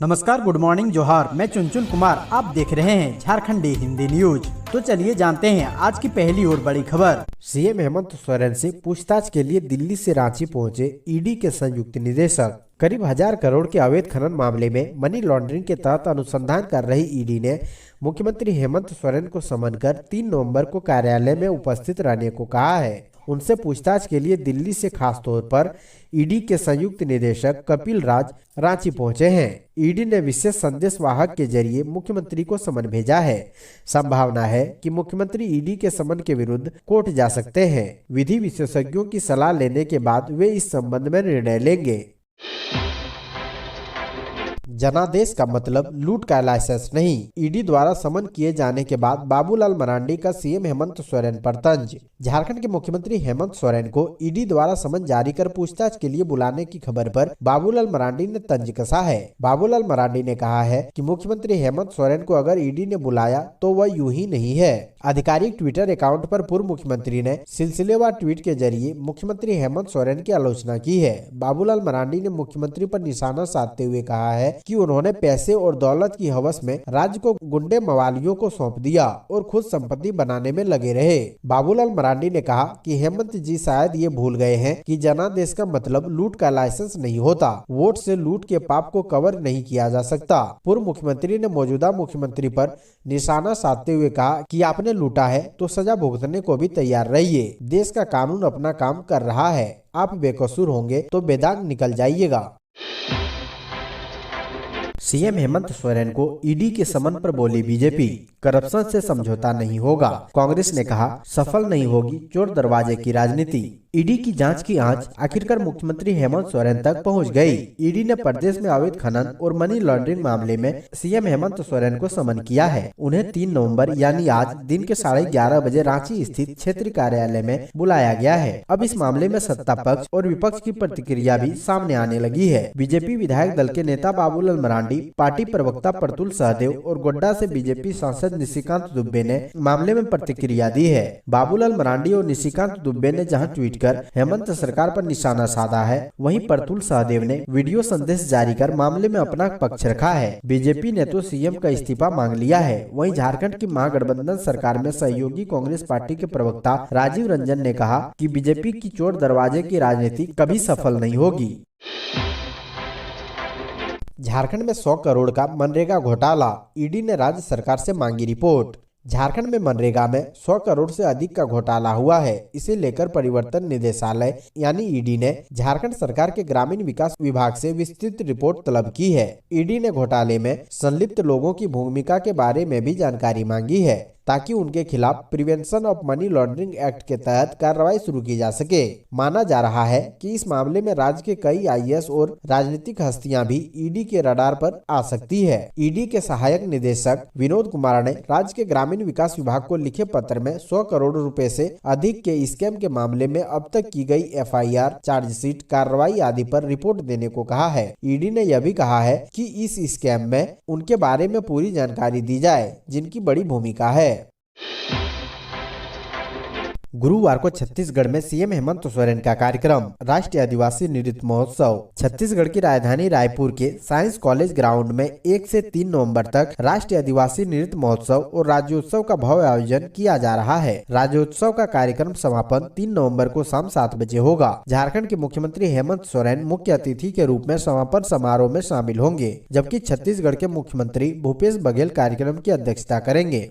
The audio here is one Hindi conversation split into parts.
नमस्कार, गुड मॉर्निंग, जोहार। मैं चुनचुन कुमार, आप देख रहे हैं झारखंडी हिंदी न्यूज। तो चलिए जानते हैं आज की पहली और बड़ी खबर। सीएम हेमंत सोरेन से पूछताछ के लिए दिल्ली से रांची पहुंचे ईडी के संयुक्त निदेशक। करीब 1000 करोड़ के अवैध खनन मामले में मनी लॉन्ड्रिंग के तहत अनुसंधान कर रही ईडी ने मुख्यमंत्री हेमंत सोरेन को समन कर 3 नवंबर को कार्यालय में उपस्थित रहने को कहा है। उनसे पूछताछ के लिए दिल्ली से खास तौर पर ईडी के संयुक्त निदेशक कपिल राज रांची पहुंचे हैं। ईडी ने विशेष संदेश वाहक के जरिए मुख्यमंत्री को समन भेजा है। संभावना है कि मुख्यमंत्री ईडी के समन के विरुद्ध कोर्ट जा सकते हैं। विधि विशेषज्ञों की सलाह लेने के बाद वे इस संबंध में निर्णय लेंगे। जनादेश का मतलब लूट का लाइसेंस नहीं। ईडी द्वारा समन किए जाने के बाद बाबूलाल मरांडी का सीएम हेमंत सोरेन पर तंज। झारखंड के मुख्यमंत्री हेमंत सोरेन को ईडी द्वारा समन जारी कर पूछताछ के लिए बुलाने की खबर पर बाबूलाल मरांडी ने तंज कसा है। बाबूलाल मरांडी ने कहा है कि मुख्यमंत्री हेमंत सोरेन को अगर ईडी ने बुलाया तो वह यूं ही नहीं है। आधिकारिक ट्विटर अकाउंट पर पूर्व मुख्यमंत्री ने सिलसिलेवार ट्वीट के जरिए मुख्यमंत्री हेमंत सोरेन की आलोचना की है। बाबूलाल मरांडी ने मुख्यमंत्री पर निशाना साधते हुए कहा है कि उन्होंने पैसे और दौलत की हवस में राज्य को गुंडे मवालियों को सौंप दिया और खुद संपत्ति बनाने में लगे रहे। बाबूलाल मरांडी ने कहा कि हेमंत जी शायद ये भूल गए हैं कि जनादेश का मतलब लूट का लाइसेंस नहीं होता। वोट से लूट के पाप को कवर नहीं किया जा सकता। पूर्व मुख्यमंत्री ने मौजूदा मुख्यमंत्री पर निशाना साधते हुए कहा कि आपने लूटा है तो सजा भुगतने को भी तैयार रहिए। देश का कानून अपना काम कर रहा है। आप बेकसूर होंगे तो बेदाग निकल जाइएगा। सीएम हेमंत सोरेन को ईडी के समन पर बोली बीजेपी, करप्शन से समझौता नहीं होगा। कांग्रेस ने कहा सफल नहीं होगी चोर दरवाजे की राजनीति। ईडी की जांच की आंच आखिरकार मुख्यमंत्री हेमंत सोरेन तक पहुंच गई। ईडी ने प्रदेश में अवैध खनन और मनी लॉन्ड्रिंग मामले में सीएम हेमंत सोरेन को समन किया है। उन्हें 3 नवंबर यानी आज दिन के 11:30 बजे रांची स्थित क्षेत्रीय कार्यालय में बुलाया गया है। अब इस मामले में सत्ता पक्ष और विपक्ष की प्रतिक्रिया भी सामने आने लगी है। बीजेपी विधायक दल के नेता बाबूलाल मरांडी, पार्टी प्रवक्ता प्रतुल सहदेव और गोड्डा से बीजेपी सांसद निशिकांत दुबे ने मामले में प्रतिक्रिया दी है। बाबूलाल मरांडी और निशिकांत दुबे ने जहां ट्वीट कर हेमंत सरकार पर निशाना साधा है, वहीं प्रतुल सहदेव ने वीडियो संदेश जारी कर मामले में अपना पक्ष रखा है। बीजेपी ने तो सीएम का इस्तीफा मांग लिया है। वहीं झारखंड की महागठबंधन सरकार में सहयोगी कांग्रेस पार्टी के प्रवक्ता राजीव रंजन ने कहा कि बीजेपी की चोर दरवाजे की राजनीति कभी सफल नहीं होगी। झारखंड में 100 करोड़ का मनरेगा घोटाला, ईडी ने राज्य सरकार से मांगी रिपोर्ट। झारखंड में मनरेगा में 100 करोड़ से अधिक का घोटाला हुआ है। इसे लेकर परिवर्तन निदेशालय यानी ईडी ने झारखंड सरकार के ग्रामीण विकास विभाग से विस्तृत रिपोर्ट तलब की है। ईडी ने घोटाले में संलिप्त लोगों की भूमिका के बारे में भी जानकारी मांगी है ताकि उनके खिलाफ prevention of money laundering act के तहत कार्रवाई शुरू की जा सके। माना जा रहा है कि इस मामले में राज्य के कई आईएएस और राजनीतिक हस्तियां भी ईडी के रडार पर आ सकती है। ईडी के सहायक निदेशक विनोद कुमार ने राज्य के ग्रामीण विकास विभाग को लिखे पत्र में 100 करोड़ रुपए से अधिक के स्कैम के मामले में अब तक की गई एफआईआर, चार्जशीट, कार्रवाई आदि पर रिपोर्ट देने को कहा है। ईडी ने यह भी कहा है कि इस स्कैम में उनके बारे में पूरी जानकारी दी जाए जिनकी बड़ी भूमिका है। गुरुवार को छत्तीसगढ़ में सीएम हेमंत सोरेन का कार्यक्रम, राष्ट्रीय आदिवासी नृत्य महोत्सव। छत्तीसगढ़ की राजधानी रायपुर के साइंस कॉलेज ग्राउंड में 1 से 3 नवंबर तक राष्ट्रीय आदिवासी नृत्य महोत्सव और राज्योत्सव का भव्य आयोजन किया जा रहा है। राज्योत्सव का कार्यक्रम समापन 3 नवंबर को शाम 7 बजे होगा। झारखंड के मुख्यमंत्री हेमंत सोरेन मुख्य अतिथि के रूप में समापन समारोह में शामिल होंगे, जबकि छत्तीसगढ़ के मुख्यमंत्री भूपेश बघेल कार्यक्रम की अध्यक्षता करेंगे।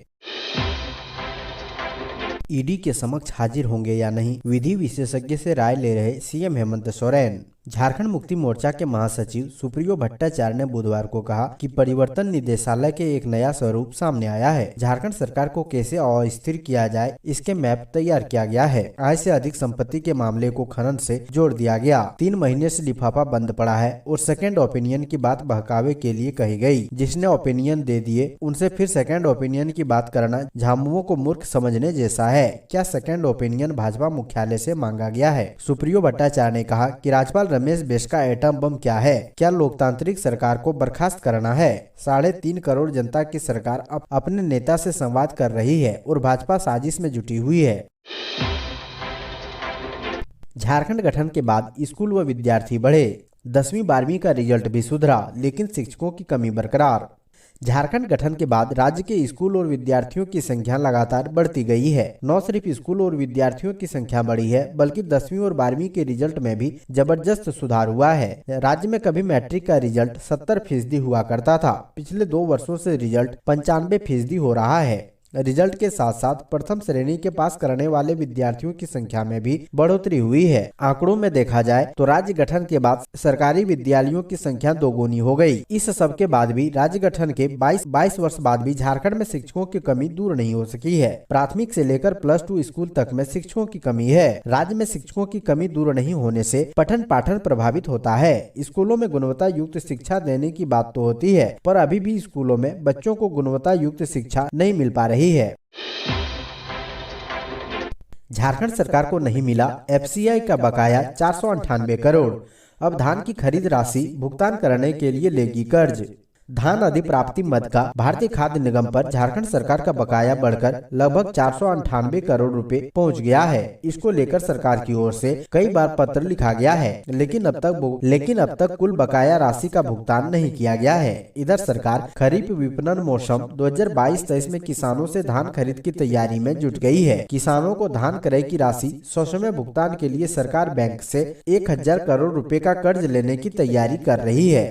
ईडी के समक्ष हाजिर होंगे या नहीं, विधि विशेषज्ञ से राय ले रहे सीएम हेमंत सोरेन। झारखंड मुक्ति मोर्चा के महासचिव सुप्रियो भट्टाचार्य ने बुधवार को कहा कि परिवर्तन निदेशालय के एक नया स्वरूप सामने आया है। झारखंड सरकार को कैसे अस्थिर किया जाए इसके मैप तैयार किया गया है। आय से अधिक संपत्ति के मामले को खनन से जोड़ दिया गया। 3 महीने से लिफाफा बंद पड़ा है और सेकेंड ओपिनियन की बात बहकावे के लिए कही गई। जिसने ओपिनियन दे दिए उनसे फिर सेकेंड ओपिनियन की बात करना झामुमो को मूर्ख समझने जैसा है। क्या सेकेंड ओपिनियन भाजपा मुख्यालय से मांगा गया है? सुप्रियो भट्टाचार्य ने कहा कि राज्यपाल रमेश बैस का एटम बम क्या है? क्या लोकतांत्रिक सरकार को बर्खास्त करना है? 3.5 करोड़ जनता की सरकार अब अपने नेता से संवाद कर रही है और भाजपा साजिश में जुटी हुई है। झारखंड गठन के बाद स्कूल व विद्यार्थी बढ़े, 10वीं 12वीं का रिजल्ट भी सुधरा, लेकिन शिक्षकों की कमी बरकरार। झारखंड गठन के बाद राज्य के स्कूल और विद्यार्थियों की संख्या लगातार बढ़ती गई है। न सिर्फ स्कूल और विद्यार्थियों की संख्या बढ़ी है, बल्कि 10वीं और 12वीं के रिजल्ट में भी जबरदस्त सुधार हुआ है। राज्य में कभी मैट्रिक का रिजल्ट 70% हुआ करता था, पिछले 2 वर्षों से रिजल्ट 95% हो रहा है। रिजल्ट के साथ साथ प्रथम श्रेणी के पास करने वाले विद्यार्थियों की संख्या में भी बढ़ोतरी हुई है। आंकड़ों में देखा जाए तो राज्य गठन के बाद सरकारी विद्यालयों की संख्या दोगुनी हो गई। इस सब के बाद भी राज्य गठन के 22 वर्ष बाद भी झारखंड में शिक्षकों की कमी दूर नहीं हो सकी है। प्राथमिक से लेकर +2 स्कूल तक में शिक्षकों की कमी है। राज्य में शिक्षकों की कमी दूर नहीं होने से पठन पाठन प्रभावित होता है। स्कूलों में गुणवत्ता युक्त शिक्षा देने की बात तो होती है, पर अभी भी स्कूलों में बच्चों को गुणवत्ता युक्त शिक्षा नहीं मिल पा रही है। झारखंड सरकार को नहीं मिला FCI का बकाया 498 करोड़। अब धान की खरीद राशि भुगतान करने के लिए लेगी कर्ज। धान अधिप्राप्ति मद का भारतीय खाद्य निगम पर झारखंड सरकार का बकाया बढ़कर लगभग 498 करोड़ रुपए पहुंच गया है। इसको लेकर सरकार की ओर से कई बार पत्र लिखा गया है, लेकिन अब तक कुल बकाया राशि का भुगतान नहीं किया गया है। इधर सरकार खरीफ विपणन मौसम 2022-23 में किसानों से धान खरीद की तैयारी में जुट गई है। किसानों को धान क्रय की राशि ससमय भुगतान के लिए सरकार बैंक से 1000 करोड़ रुपए का कर्ज लेने की तैयारी कर रही है।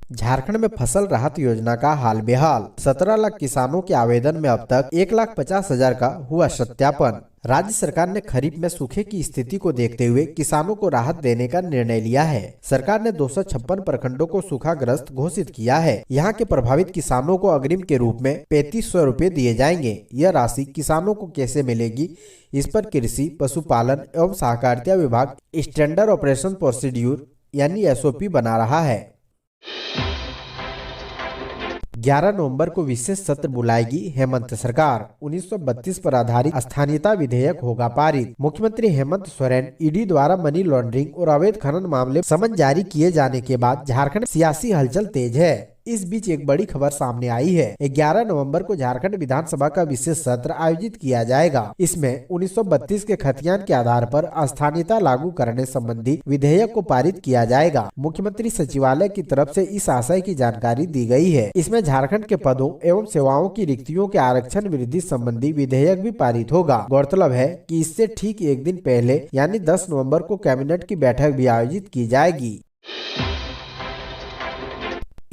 झारखंड में फसल राहत योजना का हाल बेहाल। 17 लाख किसानों के आवेदन में अब तक 1,50,000 का हुआ सत्यापन। राज्य सरकार ने खरीफ में सूखे की स्थिति को देखते हुए किसानों को राहत देने का निर्णय लिया है। सरकार ने 256 प्रखंडों को सूखाग्रस्त घोषित किया है। यहाँ के प्रभावित किसानों को अग्रिम के रूप में 3500 रुपए दिए जाएंगे। यह राशि किसानों को कैसे मिलेगी, इस पर कृषि, पशुपालन एवं सहकारिता विभाग स्टैंडर्ड ऑपरेशन प्रोसीड्यूर यानी SOP बना रहा है। 11 नवंबर को विशेष सत्र बुलाएगी हेमंत सरकार। 1932 पर आधारित स्थानीयता विधेयक होगा पारित। मुख्यमंत्री हेमंत सोरेन ईडी द्वारा मनी लॉन्ड्रिंग और अवैध खनन मामले समन जारी किए जाने के बाद झारखंड सियासी हलचल तेज है। इस बीच एक बड़ी खबर सामने आई है। 11 नवंबर को झारखंड विधानसभा का विशेष सत्र आयोजित किया जाएगा। इसमें 1932 के खतियान के आधार पर स्थानीयता लागू करने संबंधी विधेयक को पारित किया जाएगा। मुख्यमंत्री सचिवालय की तरफ से इस आशय की जानकारी दी गई है। इसमें झारखंड के पदों एवं सेवाओं की रिक्तियों के आरक्षण वृद्धि संबंधी विधेयक भी पारित होगा। गौरतलब है कि इससे ठीक एक दिन पहले यानी 10 नवम्बर को कैबिनेट की बैठक भी आयोजित की जाएगी।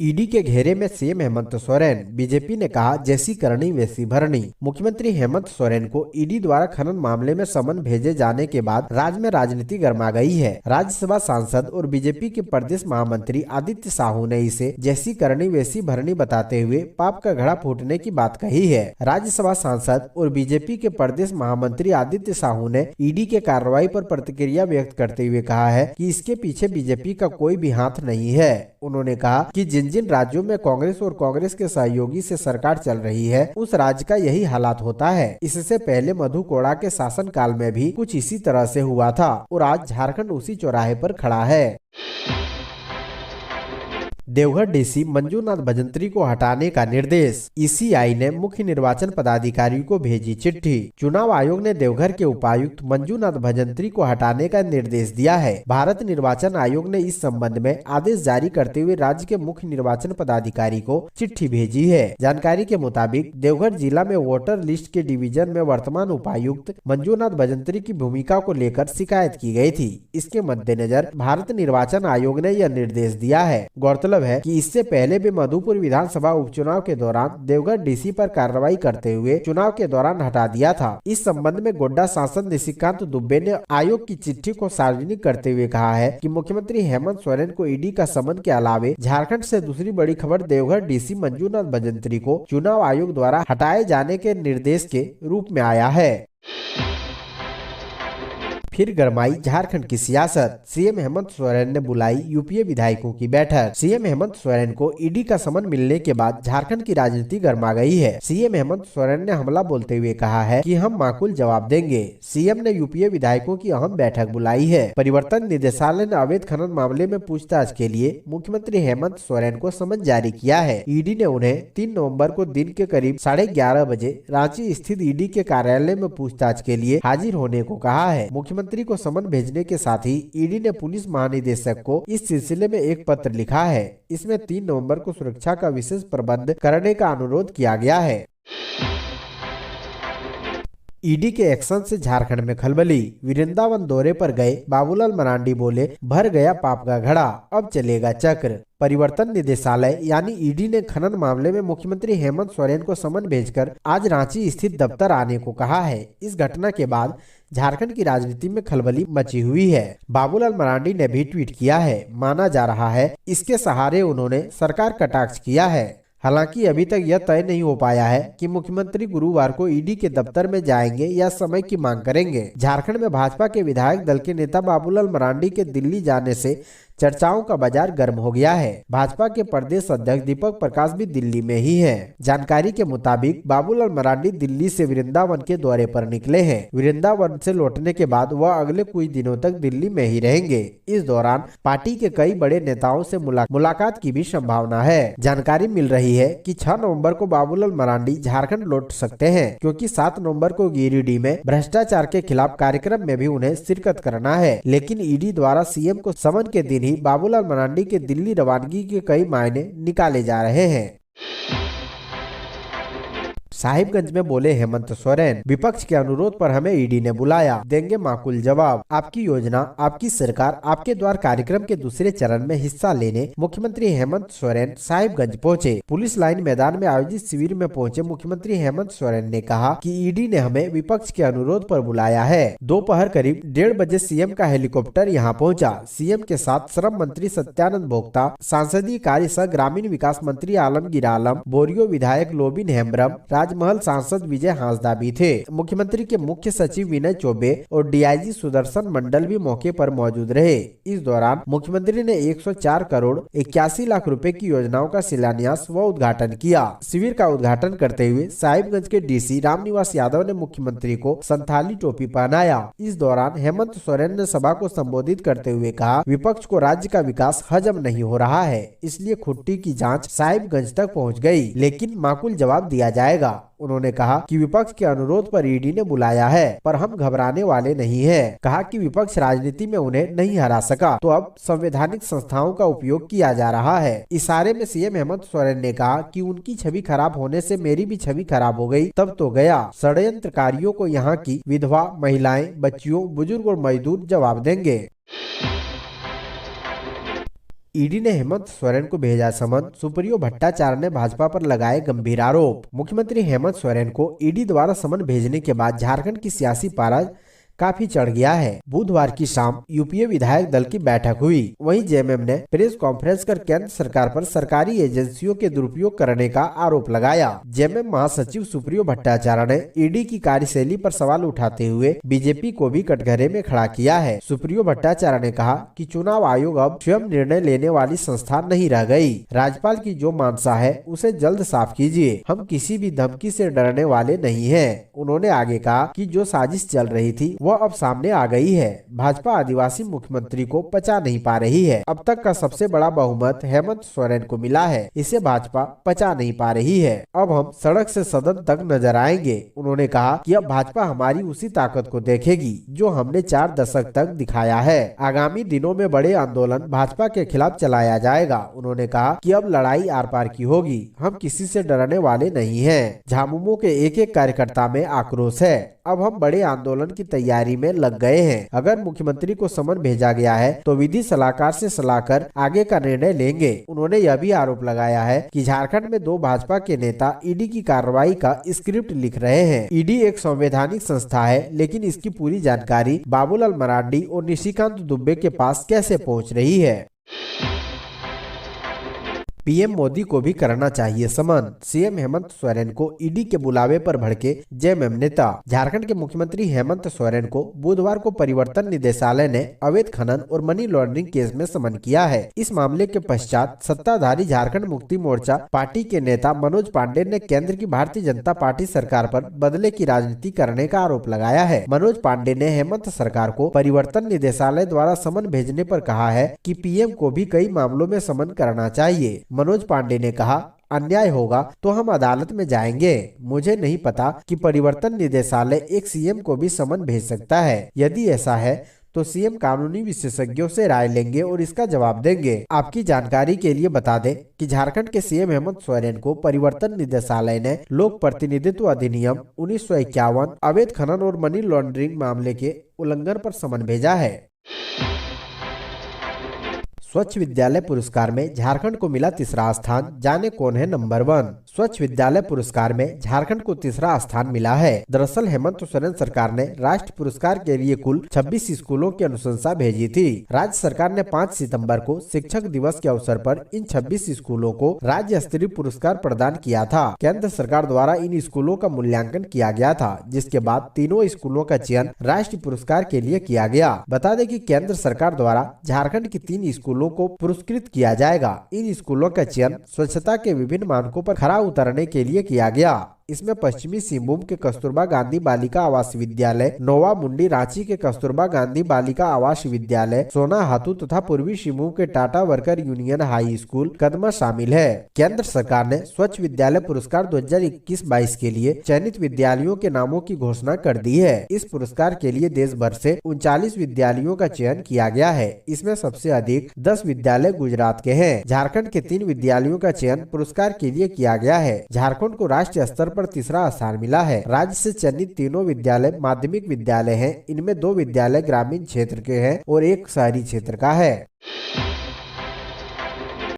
ईडी के घेरे में सीएम हेमंत सोरेन। बीजेपी ने कहा जैसी करनी वैसी भरनी। मुख्यमंत्री हेमंत सोरेन को ईडी द्वारा खनन मामले में समन भेजे जाने के बाद राज्य में राजनीति गर्मा गई है। राज्यसभा सांसद और बीजेपी के प्रदेश महामंत्री आदित्य साहू ने इसे जैसी करनी वैसी भरनी बताते हुए पाप का घड़ा फूटने की बात कही है। राज्यसभा सांसद और बीजेपी के प्रदेश महामंत्री आदित्य साहू ने ईडी के कार्रवाई पर प्रतिक्रिया व्यक्त करते हुए कहा है कि इसके पीछे बीजेपी का कोई भी हाथ नहीं है। उन्होंने कहा कि जिन राज्यों में कांग्रेस और कांग्रेस के सहयोगी से सरकार चल रही है, उस राज्य का यही हालात होता है। इससे पहले मधु कोड़ा के शासन काल में भी कुछ इसी तरह से हुआ था और आज झारखंड उसी चौराहे पर खड़ा है। देवघर डीसी मंजूनाथ भजंत्री को हटाने का निर्देश। ईसीआई ने मुख्य निर्वाचन पदाधिकारी को भेजी चिट्ठी। चुनाव आयोग ने देवघर के उपायुक्त मंजूनाथ भजंत्री को हटाने का निर्देश दिया है। भारत निर्वाचन आयोग ने इस संबंध में आदेश जारी करते हुए राज्य के मुख्य निर्वाचन पदाधिकारी को चिट्ठी भेजी है। जानकारी के मुताबिक देवघर जिला में वोटर लिस्ट के डिवीजन में वर्तमान उपायुक्त मंजूनाथ भजंत्री की भूमिका को लेकर शिकायत की गई थी। इसके मद्देनजर भारत निर्वाचन आयोग ने यह निर्देश दिया है। गौरतलब है कि इससे पहले भी मधुपुर विधानसभा उपचुनाव के दौरान देवघर डीसी पर कार्रवाई करते हुए चुनाव के दौरान हटा दिया था। इस संबंध में गोड्डा सांसद निशिकांत दुबे ने आयोग की चिट्ठी को सार्वजनिक करते हुए कहा है कि मुख्यमंत्री हेमंत सोरेन को ईडी का समन के अलावे झारखंड से दूसरी बड़ी खबर देवघर डीसी मंजूनाथ भजंत्री को चुनाव आयोग द्वारा हटाए जाने के निर्देश के रूप में आया है। फिर गरमाई झारखंड की सियासत। सीएम हेमंत सोरेन ने बुलाई यूपीए विधायकों की बैठक। सीएम हेमंत सोरेन को ईडी का समन मिलने के बाद झारखंड की राजनीति गर्मा गई है। सीएम हेमंत सोरेन ने हमला बोलते हुए कहा है कि हम माकूल जवाब देंगे। सीएम ने यूपीए विधायकों की अहम बैठक बुलाई है। परिवर्तन निदेशालय ने अवैध खनन मामले में पूछताछ के लिए मुख्यमंत्री हेमंत सोरेन को समन जारी किया है। ईडी ने उन्हें 3 नवम्बर को दिन के करीब 11:30 बजे रांची स्थित ईडी के कार्यालय में पूछताछ के लिए हाजिर होने को कहा है। मुख्यमंत्री मुख्यमंत्री को समन भेजने के साथ ही ईडी ने पुलिस महानिदेशक को इस सिलसिले में एक पत्र लिखा है। इसमें 3 नवंबर को सुरक्षा का विशेष प्रबंध करने का अनुरोध किया गया है। ईडी के एक्शन से झारखंड में खलबली। वृंदावन दौरे पर गए बाबूलाल मरांडी बोले, भर गया पाप का घड़ा, अब चलेगा चक्र। परिवर्तन निदेशालय यानी ईडी ने खनन मामले में मुख्यमंत्री हेमंत सोरेन को समन भेजकर आज रांची स्थित दफ्तर आने को कहा है। इस घटना के बाद झारखंड की राजनीति में खलबली मची हुई है। बाबूलाल मरांडी ने भी ट्वीट किया है। माना जा रहा है इसके सहारे उन्होंने सरकार कटाक्ष किया है। हालांकि अभी तक यह तय नहीं हो पाया है कि मुख्यमंत्री गुरुवार को ईडी के दफ्तर में जाएंगे या समय की मांग करेंगे। झारखंड में भाजपा के विधायक दल के नेता बाबूलाल मरांडी के दिल्ली जाने से चर्चाओं का बाजार गर्म हो गया है। भाजपा के प्रदेश अध्यक्ष दीपक प्रकाश भी दिल्ली में ही हैं। जानकारी के मुताबिक बाबूलाल मरांडी दिल्ली से वृंदावन के दौरे पर निकले हैं। वृंदावन से लौटने के बाद वह अगले कुछ दिनों तक दिल्ली में ही रहेंगे। इस दौरान पार्टी के कई बड़े नेताओं से मुलाकात की भी संभावना है। जानकारी मिल रही है कि 6 नवंबर को बाबूलाल मरांडी झारखंड लौट सकते हैं, क्योंकि 7 नवंबर को गिरिडीह में भ्रष्टाचार के खिलाफ कार्यक्रम में भी उन्हें शिरकत करना है। लेकिन ईडी द्वारा सीएम को समन के दिन ही बाबूलाल मरांडी के दिल्ली रवानगी के कई मायने निकाले जा रहे हैं। साहिबगंज में बोले हेमंत सोरेन, विपक्ष के अनुरोध पर हमें ईडी ने बुलाया, देंगे माकूल जवाब। आपकी योजना, आपकी सरकार, आपके द्वार कार्यक्रम के दूसरे चरण में हिस्सा लेने मुख्यमंत्री हेमंत सोरेन साहिबगंज पहुंचे। पुलिस लाइन मैदान में आयोजित शिविर में पहुंचे मुख्यमंत्री हेमंत सोरेन ने कहा कि ईडी ने हमें विपक्ष के अनुरोध पर बुलाया है। दोपहर करीब 1:30 बजे सीएम का हेलीकॉप्टर यहां पहुंचा। सीएम के साथ श्रम मंत्री सत्यानंद भोक्ता, सांसदीय कार्य सह ग्रामीण विकास मंत्री आलमगीर आलम, बोरियो विधायक लोबिन हेम्ब्रम, राजमहल सांसद विजय हांसदा भी थे। मुख्यमंत्री के मुख्य सचिव विनय चौबे और डीआईजी सुदर्शन मंडल भी मौके पर मौजूद रहे। इस दौरान मुख्यमंत्री ने 104 करोड़ 81 लाख रुपए की योजनाओं का शिलान्यास व उद्घाटन किया। शिविर का उद्घाटन करते हुए साहिबगंज के डीसी रामनिवास यादव ने मुख्यमंत्री को संथाली टोपी पहनाया। इस दौरान हेमंत सोरेन ने सभा को संबोधित करते हुए कहा, विपक्ष को राज्य का विकास हजम नहीं हो रहा है, इसलिए खुट्टी की जांच साहिबगंज तक पहुंच गई, लेकिन माकूल जवाब दिया जाएगा। उन्होंने कहा कि विपक्ष के अनुरोध पर ईडी ने बुलाया है, पर हम घबराने वाले नहीं हैं। कहा कि विपक्ष राजनीति में उन्हें नहीं हरा सका, तो अब संवैधानिक संस्थाओं का उपयोग किया जा रहा है। इशारे में सीएम हेमंत सोरेन ने कहा कि उनकी छवि खराब होने से मेरी भी छवि खराब हो गई, तब तो गया। षड्यंत्रकारियों को यहाँ की विधवा, महिलाएं, बच्चियों, बुजुर्ग और मजदूर जवाब देंगे। ईडी ने हेमंत सोरेन को भेजा समन। सुप्रियो भट्टाचार्य ने भाजपा पर लगाए गंभीर आरोप। मुख्यमंत्री हेमंत सोरेन को ईडी द्वारा समन भेजने के बाद झारखंड की सियासी पारा काफी चढ़ गया है। बुधवार की शाम यूपीए विधायक दल की बैठक हुई। वहीं जेएमएम ने प्रेस कॉन्फ्रेंस कर केंद्र सरकार पर सरकारी एजेंसियों के दुरुपयोग करने का आरोप लगाया। जेएमएम महासचिव सुप्रियो भट्टाचार्य ने ईडी की कार्यशैली पर सवाल उठाते हुए बीजेपी को भी कटघरे में खड़ा किया है। सुप्रियो भट्टाचार्य ने कहा कि चुनाव आयोग अब स्वयं निर्णय लेने वाली संस्था नहीं रह गई। राज्यपाल की जो मानसा है उसे जल्द साफ कीजिए। हम किसी भी धमकी से डरने वाले नहीं है। उन्होंने आगे कहा कि जो साजिश चल रही थी वह अब सामने आ गई है। भाजपा आदिवासी मुख्यमंत्री को पचा नहीं पा रही है। अब तक का सबसे बड़ा बहुमत हेमंत सोरेन को मिला है, इसे भाजपा पचा नहीं पा रही है। अब हम सड़क से सदन तक नजर आएंगे। उन्होंने कहा कि अब भाजपा हमारी उसी ताकत को देखेगी जो हमने 4 दशक तक दिखाया है। आगामी दिनों में बड़े आंदोलन भाजपा के खिलाफ चलाया जाएगा। उन्होंने कहा कि अब लड़ाई आर पार की होगी, हम किसी से डरने वाले नहीं हैं। झामुमो के एक कार्यकर्ता में आक्रोश है। अब हम बड़े आंदोलन की तैयारी में लग गए हैं। अगर मुख्यमंत्री को समन भेजा गया है तो विधि सलाहकार से सलाह कर आगे का निर्णय लेंगे। उन्होंने यह भी आरोप लगाया है कि झारखंड में 2 भाजपा के नेता ईडी की कार्रवाई का स्क्रिप्ट लिख रहे हैं। ईडी एक संवैधानिक संस्था है, लेकिन इसकी पूरी जानकारी बाबूलाल मरांडी और निशिकांत दुबे के पास कैसे पहुँच रही है। पीएम मोदी को भी करना चाहिए समन। सीएम हेमंत सोरेन को ईडी के बुलावे पर भड़के जेएमएम नेता। झारखंड के मुख्यमंत्री हेमंत सोरेन को बुधवार को परिवर्तन निदेशालय ने अवैध खनन और मनी लॉन्ड्रिंग केस में समन किया है। इस मामले के पश्चात सत्ताधारी झारखंड मुक्ति मोर्चा पार्टी के नेता मनोज पांडे ने केंद्र की भारतीय जनता पार्टी सरकार पर बदले की राजनीति करने का आरोप लगाया है। मनोज पांडे ने हेमंत सरकार को परिवर्तन निदेशालय द्वारा समन भेजने पर कहा है कि पीएम को भी कई मामलों में समन करना चाहिए। मनोज पांडे ने कहा अन्याय होगा तो हम अदालत में जाएंगे। मुझे नहीं पता कि परिवर्तन निदेशालय एक सीएम को भी समन भेज सकता है। यदि ऐसा है तो सीएम कानूनी विशेषज्ञों से राय लेंगे और इसका जवाब देंगे। आपकी जानकारी के लिए बता दें कि झारखंड के सीएम हेमंत सोरेन को परिवर्तन निदेशालय ने लोक प्रतिनिधित्व अधिनियम 1951 अवैध खनन और मनी लॉन्ड्रिंग मामले के उल्लंघन पर समन भेजा है। स्वच्छ विद्यालय पुरस्कार में झारखंड को मिला तीसरा स्थान, जाने कौन है नंबर 1। स्वच्छ विद्यालय पुरस्कार में झारखंड को तीसरा स्थान मिला है। दरअसल हेमंत सोरेन सरकार ने राष्ट्रीय पुरस्कार के लिए कुल 26 स्कूलों की अनुशंसा भेजी थी। राज्य सरकार ने 5 सितंबर को शिक्षक दिवस के अवसर पर इन 26 स्कूलों को राज्य स्तरीय पुरस्कार प्रदान किया था। केंद्र सरकार द्वारा इन स्कूलों का मूल्यांकन किया गया था, जिसके बाद तीनों स्कूलों का चयन राष्ट्रीय पुरस्कार के लिए किया गया। बता दें कि केंद्र सरकार द्वारा झारखंड की 3 स्कूलों को पुरस्कृत किया जाएगा। इन स्कूलों का चयन स्वच्छता के विभिन्न मानकों पर खरा उतरने के लिए किया गया। इसमें पश्चिमी सिंहभूम के कस्तूरबा गांधी बालिका आवास विद्यालय, नोवा मुंडी रांची के कस्तूरबा गांधी बालिका आवास विद्यालय, सोना हाथू तथा पूर्वी सिंहभूम के Tata worker union high school Kadma शामिल है। केंद्र सरकार ने स्वच्छ विद्यालय पुरस्कार 2021-22 के लिए चयनित विद्यालयों के नामों की घोषणा कर दी है। इस पुरस्कार के लिए देश भर से 39 विद्यालयों का चयन किया गया है। इसमें सबसे अधिक 10 विद्यालय गुजरात के हैं। झारखंड के 3 विद्यालयों का चयन पुरस्कार के लिए किया गया है। झारखंड को राष्ट्रीय स्तर पर तीसरा स्थान मिला है। राज्य से चयनित तीनों विद्यालय माध्यमिक विद्यालय हैं। इनमें 2 विद्यालय ग्रामीण क्षेत्र के हैं और 1 शहरी क्षेत्र का है।